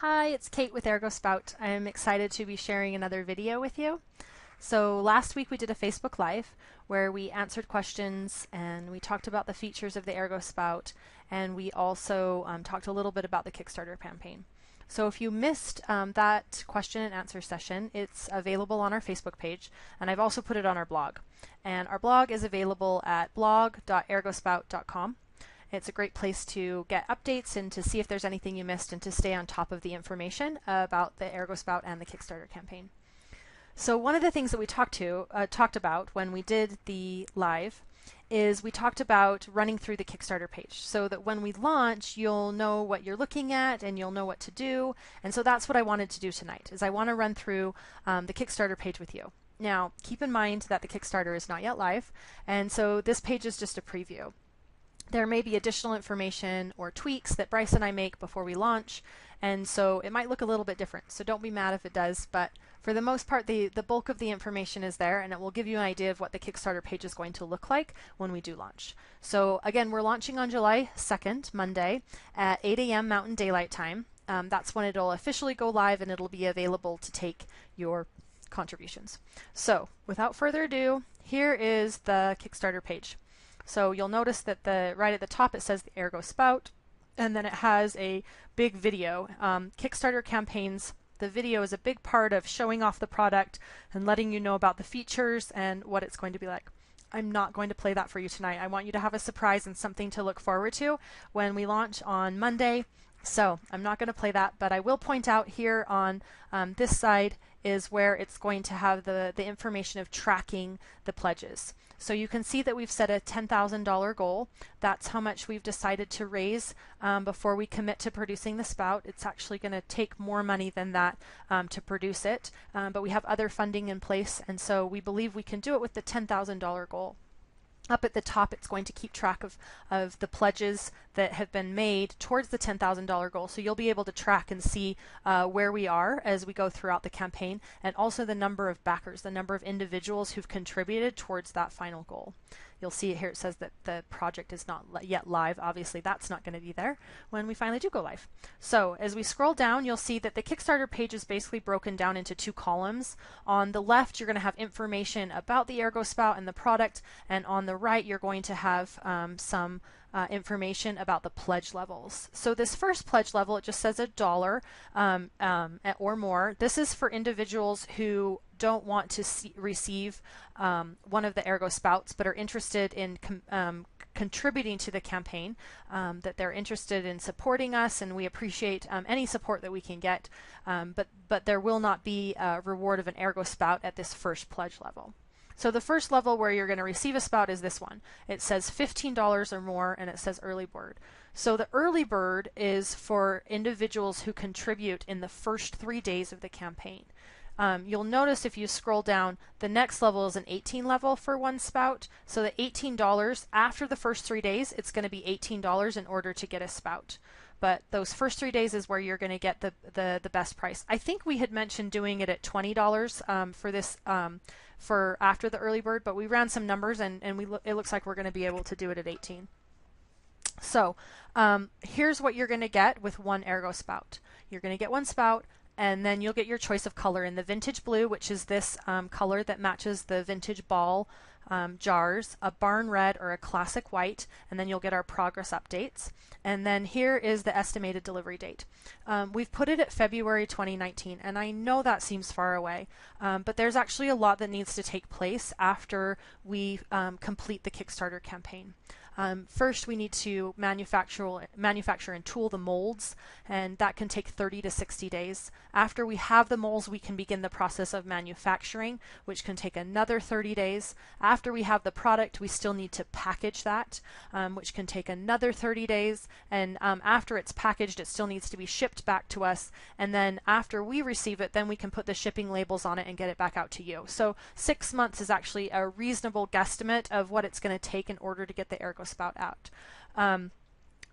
Hi, it's Kate with Ergo Spout. I'm excited to be sharing another video with you. So last week we did a Facebook Live where we answered questions and we talked about the features of the Ergo Spout, and we also talked a little bit about the Kickstarter campaign. So if you missed that question and answer session, it's available on our Facebook page, and I've also put it on our blog. And our blog is available at blog.ergospout.com. It's a great place to get updates and to see if there's anything you missed and to stay on top of the information about the Ergo Spout and the Kickstarter campaign. So one of the things that we talked about when we did the live is we talked about running through the Kickstarter page so that when we launch, you'll know what you're looking at and you'll know what to do. And so that's what I wanted to do tonight, is I want to run through the Kickstarter page with you. Now, keep in mind that the Kickstarter is not yet live, and so this page is just a preview. There may be additional information or tweaks that Bryce and I make before we launch, and so it might look a little bit different. So don't be mad if it does, but for the most part, the bulk of the information is there, and it will give you an idea of what the Kickstarter page is going to look like when we do launch. So again, we're launching on July 2nd, Monday, at 8 a.m. Mountain Daylight Time. That's when it'll officially go live, and it'll be available to take your contributions. So without further ado, here is the Kickstarter page. So you'll notice that right at the top it says the Ergo Spout, and then it has a big video. Kickstarter campaigns, the video is a big part of showing off the product and letting you know about the features and what it's going to be like. I'm not going to play that for you tonight. I want you to have a surprise and something to look forward to when we launch on Monday. So I'm not going to play that, but I will point out here on this side is where it's going to have the information of tracking the pledges. So you can see that we've set a $10,000 goal. That's how much we've decided to raise before we commit to producing the spout. It's actually going to take more money than that to produce it, but we have other funding in place, and so we believe we can do it with the $10,000 goal. Up at the top, it's going to keep track of the pledges that have been made towards the $10,000 goal. So you'll be able to track and see where we are as we go throughout the campaign, and also the number of backers, the number of individuals who've contributed towards that final goal. You'll see it here, it says that the project is not yet live. Obviously, that's not going to be there when we finally do go live. So as we scroll down, you'll see that the Kickstarter page is basically broken down into two columns. On the left, you're going to have information about the Ergo Spout and the product, and on the right, you're going to have some information about the pledge levels. So this first pledge level, it just says $1 or more. This is for individuals who don't want to receive one of the Ergo Spouts but are interested in contributing to the campaign, that they're interested in supporting us, and we appreciate any support that we can get, but there will not be a reward of an Ergo Spout at this first pledge level. So the first level where you're going to receive a spout is this one. It says $15 or more, and it says early bird. So the early bird is for individuals who contribute in the first 3 days of the campaign. You'll notice if you scroll down, the next level is an 18 level for one spout. So the $18 after the first 3 days, it's going to be $18 in order to get a spout. But those first 3 days is where you're going to get the best price. I think we had mentioned doing it at $20 for this for after the early bird, but we ran some numbers and it looks like we're going to be able to do it at 18. So here's what you're going to get with one Ergo Spout. You're going to get one spout, and then you'll get your choice of color in the vintage blue, which is this color that matches the vintage ball jars, a barn red or a classic white, and then you'll get our progress updates. And then here is the estimated delivery date. We've put it at February 2019, and I know that seems far away, but there's actually a lot that needs to take place after we complete the Kickstarter campaign. First, we need to manufacture and tool the molds, and that can take 30 to 60 days. After we have the molds, we can begin the process of manufacturing, which can take another 30 days. After we have the product, we still need to package that, which can take another 30 days. And after it's packaged, it still needs to be shipped back to us. And then after we receive it, then we can put the shipping labels on it and get it back out to you. So 6 months is actually a reasonable guesstimate of what it's going to take in order to get the Ergo Spout out.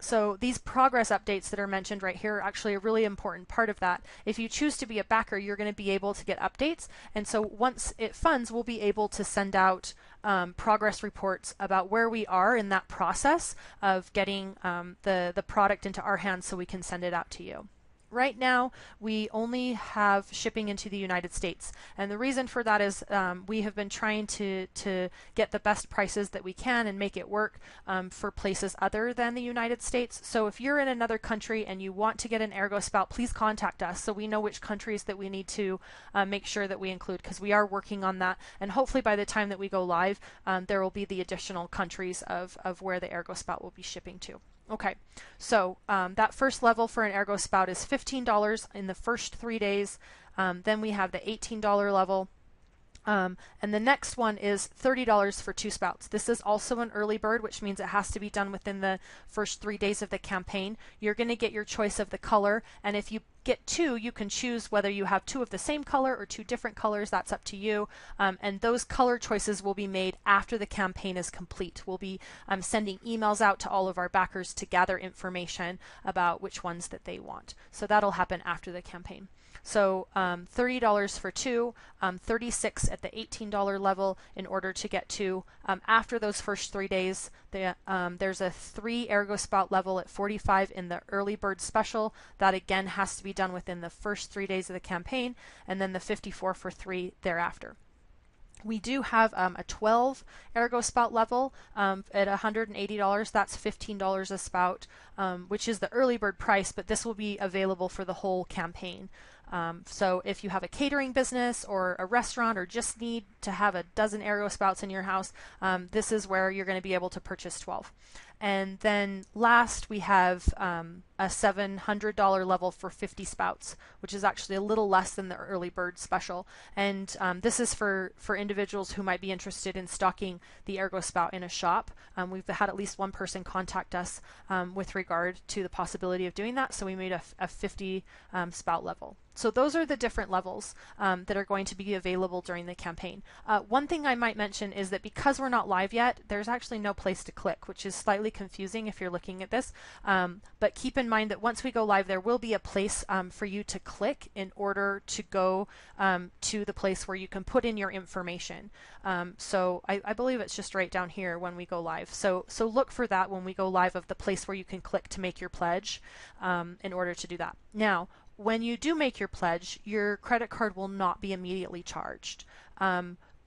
So these progress updates that are mentioned right here are actually a really important part of that. If you choose to be a backer, you're going to be able to get updates, and so once it funds, we'll be able to send out progress reports about where we are in that process of getting the product into our hands so we can send it out to you. Right now, we only have shipping into the United States, and the reason for that is we have been trying to get the best prices that we can and make it work for places other than the United States. So if you're in another country and you want to get an Ergo Spout, please contact us so we know which countries that we need to make sure that we include, because we are working on that, and hopefully by the time that we go live, there will be the additional countries of where the Ergo Spout will be shipping to. Okay, so that first level for an Ergo Spout is $15 in the first 3 days. Then we have the $18 level. And the next one is $30 for 2 spouts. This is also an early bird, which means it has to be done within the first 3 days of the campaign. You're going to get your choice of the color, and if you get 2, you can choose whether you have 2 of the same color or 2 different colors. That's up to you. And those color choices will be made after the campaign is complete. We'll be sending emails out to all of our backers to gather information about which ones that they want. So that'll happen after the campaign. So $30 for 2, $36 at the $18 level in order to get 2. After those first 3 days, there's a 3 Ergo Spout level at $45 in the early bird special. That again has to be done within the first 3 days of the campaign, and then the $54 for 3 thereafter. We do have a 12 Ergo Spout level at $180. That's $15 a spout, which is the early bird price, but this will be available for the whole campaign. So if you have a catering business or a restaurant or just need to have a dozen Ergo Spouts in your house, this is where you're going to be able to purchase 12. And then last we have a $700 level for 50 spouts, which is actually a little less than the early bird special. And this is for individuals who might be interested in stocking the Ergo Spout in a shop. We've had at least one person contact us with regard to the possibility of doing that, so we made a 50 spout level. So those are the different levels that are going to be available during the campaign. One thing I might mention is that because we're not live yet, there's actually no place to click, which is slightly confusing if you're looking at this. But keep in mind that once we go live, there will be a place for you to click in order to go to the place where you can put in your information. So I believe it's just right down here when we go live. So look for that when we go live, of the place where you can click to make your pledge in order to do that. Now, when you do make your pledge, your credit card will not be immediately charged.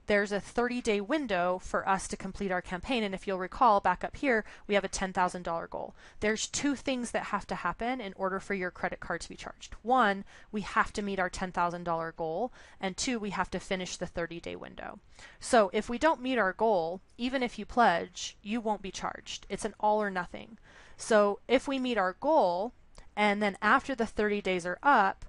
There's a 30-day window for us to complete our campaign, and if you'll recall, back up here, we have a $10,000 goal. There's 2 things that have to happen in order for your credit card to be charged. 1, we have to meet our $10,000 goal, and 2, we have to finish the 30-day window. So if we don't meet our goal, even if you pledge, you won't be charged. It's an all or nothing. So if we meet our goal, and then after the 30 days are up,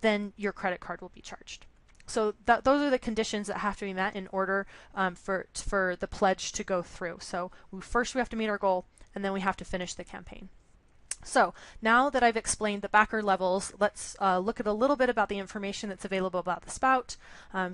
then your credit card will be charged. So those are the conditions that have to be met in order for the pledge to go through. So first we have to meet our goal, and then we have to finish the campaign. So now that I've explained the backer levels, let's look at a little bit about the information that's available about the spout.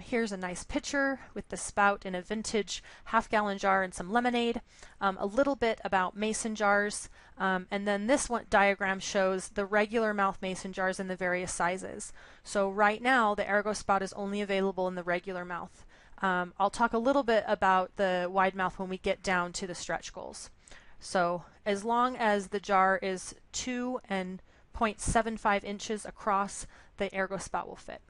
Here's a nice picture with the spout in a vintage half-gallon jar and some lemonade. A little bit about mason jars, and then this one diagram shows the regular mouth mason jars in the various sizes. So right now the Ergo Spout is only available in the regular mouth. I'll talk a little bit about the wide mouth when we get down to the stretch goals. So as long as the jar is 2 and 0.75 inches across, the Ergo Spout will fit.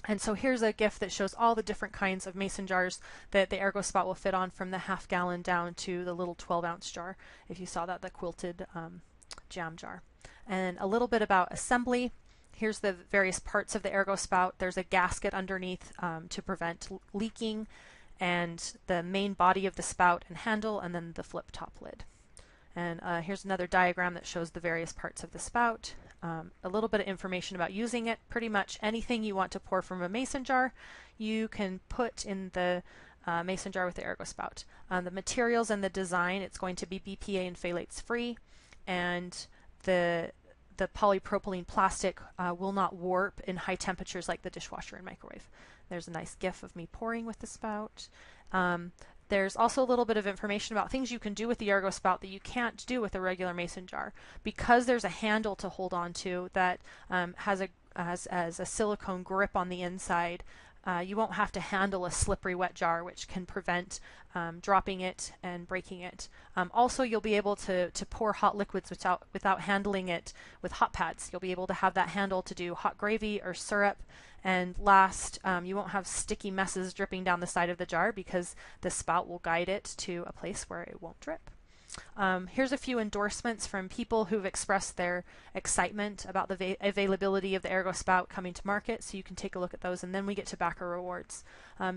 And so here's a GIF that shows all the different kinds of mason jars that the Ergo Spout will fit on, from the half-gallon down to the little 12-ounce jar, if you saw that, the quilted jam jar. And a little bit about assembly. Here's the various parts of the Ergo Spout. There's a gasket underneath to prevent leaking, and the main body of the spout and handle, and then the flip top lid. And here's another diagram that shows the various parts of the spout. A little bit of information about using it. Pretty much anything you want to pour from a mason jar, you can put in the mason jar with the Ergo Spout. The materials and the design, it's going to be BPA and phthalates free, and the polypropylene plastic will not warp in high temperatures like the dishwasher and microwave. There's a nice GIF of me pouring with the spout. There's also a little bit of information about things you can do with the Ergo Spout that you can't do with a regular mason jar. Because there's a handle to hold on to that has a silicone grip on the inside, you won't have to handle a slippery wet jar, which can prevent dropping it and breaking it. Also, you'll be able to pour hot liquids without handling it with hot pads. You'll be able to have that handle to do hot gravy or syrup. And last, you won't have sticky messes dripping down the side of the jar because the spout will guide it to a place where it won't drip. Here's a few endorsements from people who've expressed their excitement about the availability of the Ergo Spout coming to market, so you can take a look at those, and then we get to backer rewards.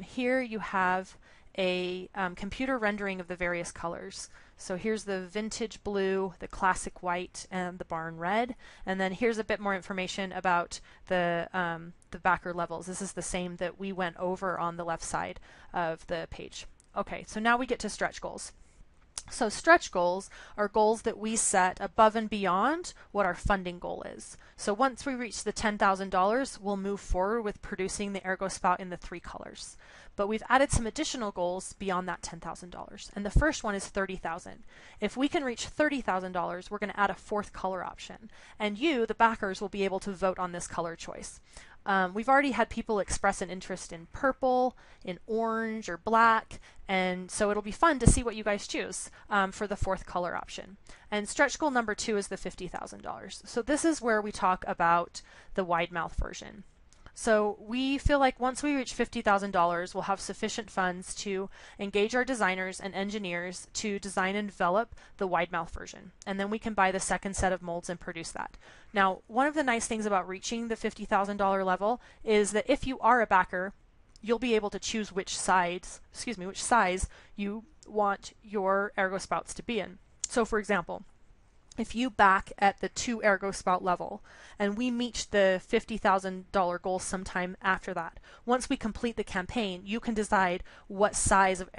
Here you have a computer rendering of the various colors. So here's the vintage blue, the classic white, and the barn red. And then here's a bit more information about the backer levels. This is the same that we went over on the left side of the page. Okay, so now we get to stretch goals. So stretch goals are goals that we set above and beyond what our funding goal is. So once we reach the $10,000, we'll move forward with producing the Ergo Spout in the 3 colors. But we've added some additional goals beyond that $10,000. And the first one is $30,000. If we can reach $30,000, we're going to add a 4th color option. And you, the backers, will be able to vote on this color choice. We've already had people express an interest in purple, in orange, or black, and so it'll be fun to see what you guys choose for the 4th color option. And stretch goal number 2 is the $50,000. So this is where we talk about the wide mouth version. So we feel like once we reach $50,000, we'll have sufficient funds to engage our designers and engineers to design and develop the wide mouth version. And then we can buy the second set of molds and produce that. Now, one of the nice things about reaching the $50,000 level is that if you are a backer, you'll be able to choose which size you want your Ergo Spouts to be in. So for example, if you back at the 2 Ergo Spout level and we meet the $50,000 goal sometime after that, once we complete the campaign, you can decide what size of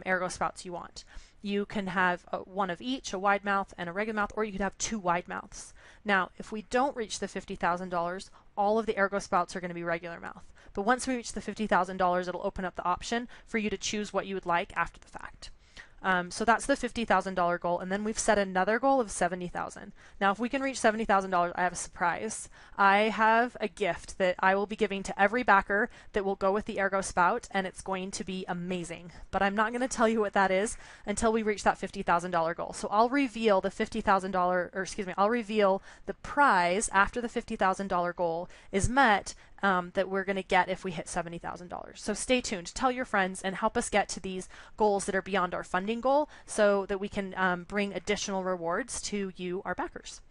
Ergo Spouts you want. You can have one of each, a wide mouth and a regular mouth, or you could have 2 wide mouths. Now, if we don't reach the $50,000, all of the Ergo Spouts are going to be regular mouth. But once we reach the $50,000, it'll open up the option for you to choose what you would like after the fact. So that's the $50,000 goal, and then we've set another goal of $70,000. Now, if we can reach $70,000, I have a surprise. I have a gift that I will be giving to every backer that will go with the Ergo Spout, and it's going to be amazing. But I'm not going to tell you what that is until we reach that $50,000 goal. So I'll reveal the I'll reveal the prize after the $50,000 goal is met. That we're going to get if we hit $70,000. So stay tuned, tell your friends, and help us get to these goals that are beyond our funding goal so that we can bring additional rewards to you, our backers.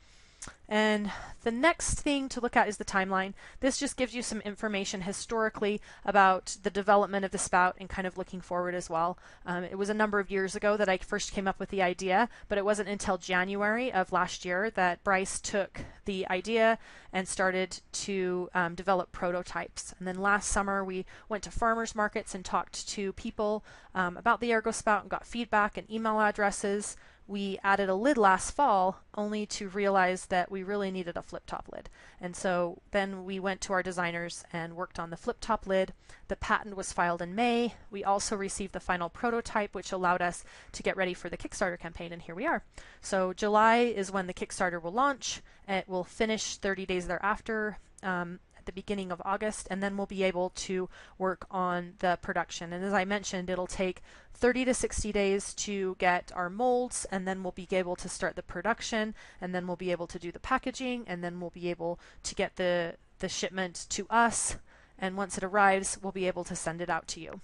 And the next thing to look at is the timeline. This just gives you some information historically about the development of the spout and kind of looking forward as well. It was a number of years ago that I first came up with the idea, but it wasn't until January of last year that Bryce took the idea and started to develop prototypes. And then last summer we went to farmers markets and talked to people about the Ergo Spout and got feedback and email addresses. We added a lid last fall only to realize that we really needed a flip-top lid. And so then we went to our designers and worked on the flip-top lid. The patent was filed in May. We also received the final prototype, which allowed us to get ready for the Kickstarter campaign, and here we are. So July is when the Kickstarter will launch. It will finish 30 days thereafter. The beginning of August, and then we'll be able to work on the production. And as I mentioned, it'll take 30 to 60 days to get our molds, and then we'll be able to start the production, and then we'll be able to do the packaging, and then we'll be able to get the shipment to us, and once it arrives, we'll be able to send it out to you.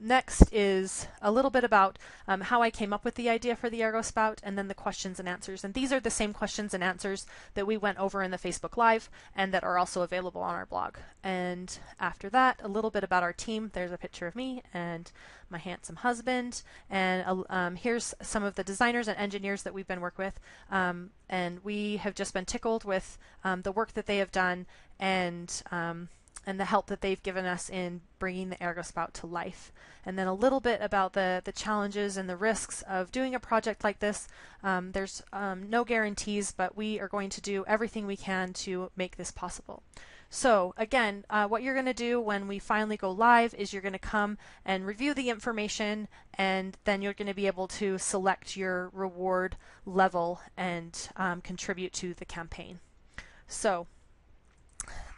Next is a little bit about how I came up with the idea for the Ergo Spout, and then the questions and answers. And these are the same questions and answers that we went over in the Facebook Live and that are also available on our blog. And after that, a little bit about our team. There's a picture of me and my handsome husband. And here's some of the designers and engineers that we've been working with. And we have just been tickled with the work that they have done and the help that they've given us in bringing the Ergo Spout to life. And then a little bit about the challenges and the risks of doing a project like this. There's no guarantees, but we are going to do everything we can to make this possible. So again, what you're going to do when we finally go live is you're going to come and review the information, and then you're going to be able to select your reward level and contribute to the campaign. So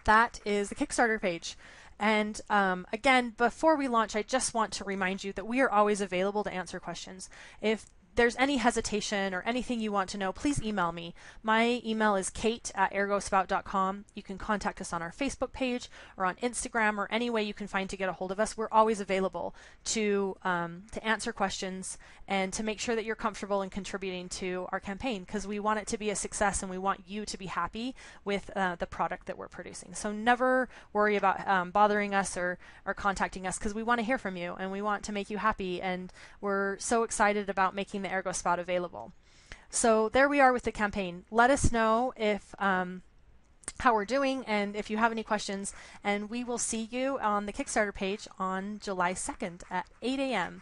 that is the Kickstarter page. And again, before we launch, I just want to remind you that we are always available to answer questions. If there's any hesitation or anything you want to know, please email me. My email is kate@ergospout.com. You can contact us on our Facebook page or on Instagram or any way you can find to get a hold of us. We're always available to answer questions and to make sure that you're comfortable in contributing to our campaign, because we want it to be a success and we want you to be happy with the product that we're producing. So never worry about bothering us or contacting us, because we want to hear from you and we want to make you happy, and we're so excited about making the Ergo Spout available. So there we are with the campaign. Let us know if how we're doing and if you have any questions, and we will see you on the Kickstarter page on July 2nd at 8 a.m.